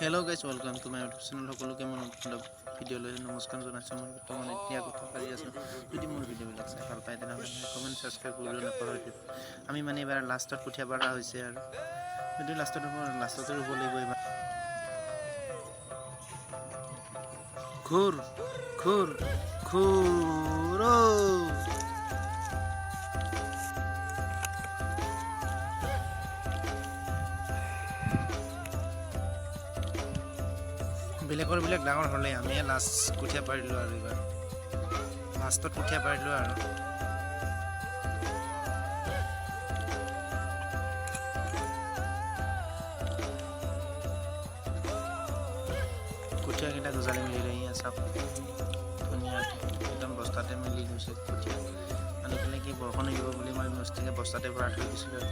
Hello' guys welcome to my YouTube channel. সকলোকে মই নতুন ভিডিঅ'লৈ নমস্কাৰ জনাইছোঁ। মই বৰ্তমান এতিয়া কথা পাতি আছোঁ। যদি মোৰ ভিডিঅ'বিলাক চাই ভাল পায় তেনেহ'লে কমেণ্ট ছাবস্ক্ৰাইব কৰিবলৈ নাপাহৰিব। আমি মানে এইবাৰ লাষ্টত কঠীয়া পাৰা হৈছে আৰু যদি লাষ্টতে ৰুব লাগিব এইবাৰ। ঘূৰ ঘূৰ ঘূৰ বেলেগৰবিলাক ডাঙৰ হ'লে আমি লাষ্ট কঠীয়া পাৰিলোঁ আৰু এইবাৰ লাষ্টত কঠীয়া পাৰিলোঁ আৰু কঠীয়াকেইটা গজালি মেলি আহি চাওক ধুনীয়াকৈ একদম বস্তাতে মেলি গৈছে কঠীয়া আনি পেলাই কি বৰষুণ আহিব বুলি মই মস্তিকে বস্তাতে ভৰাই থৈ দিছিলোঁ।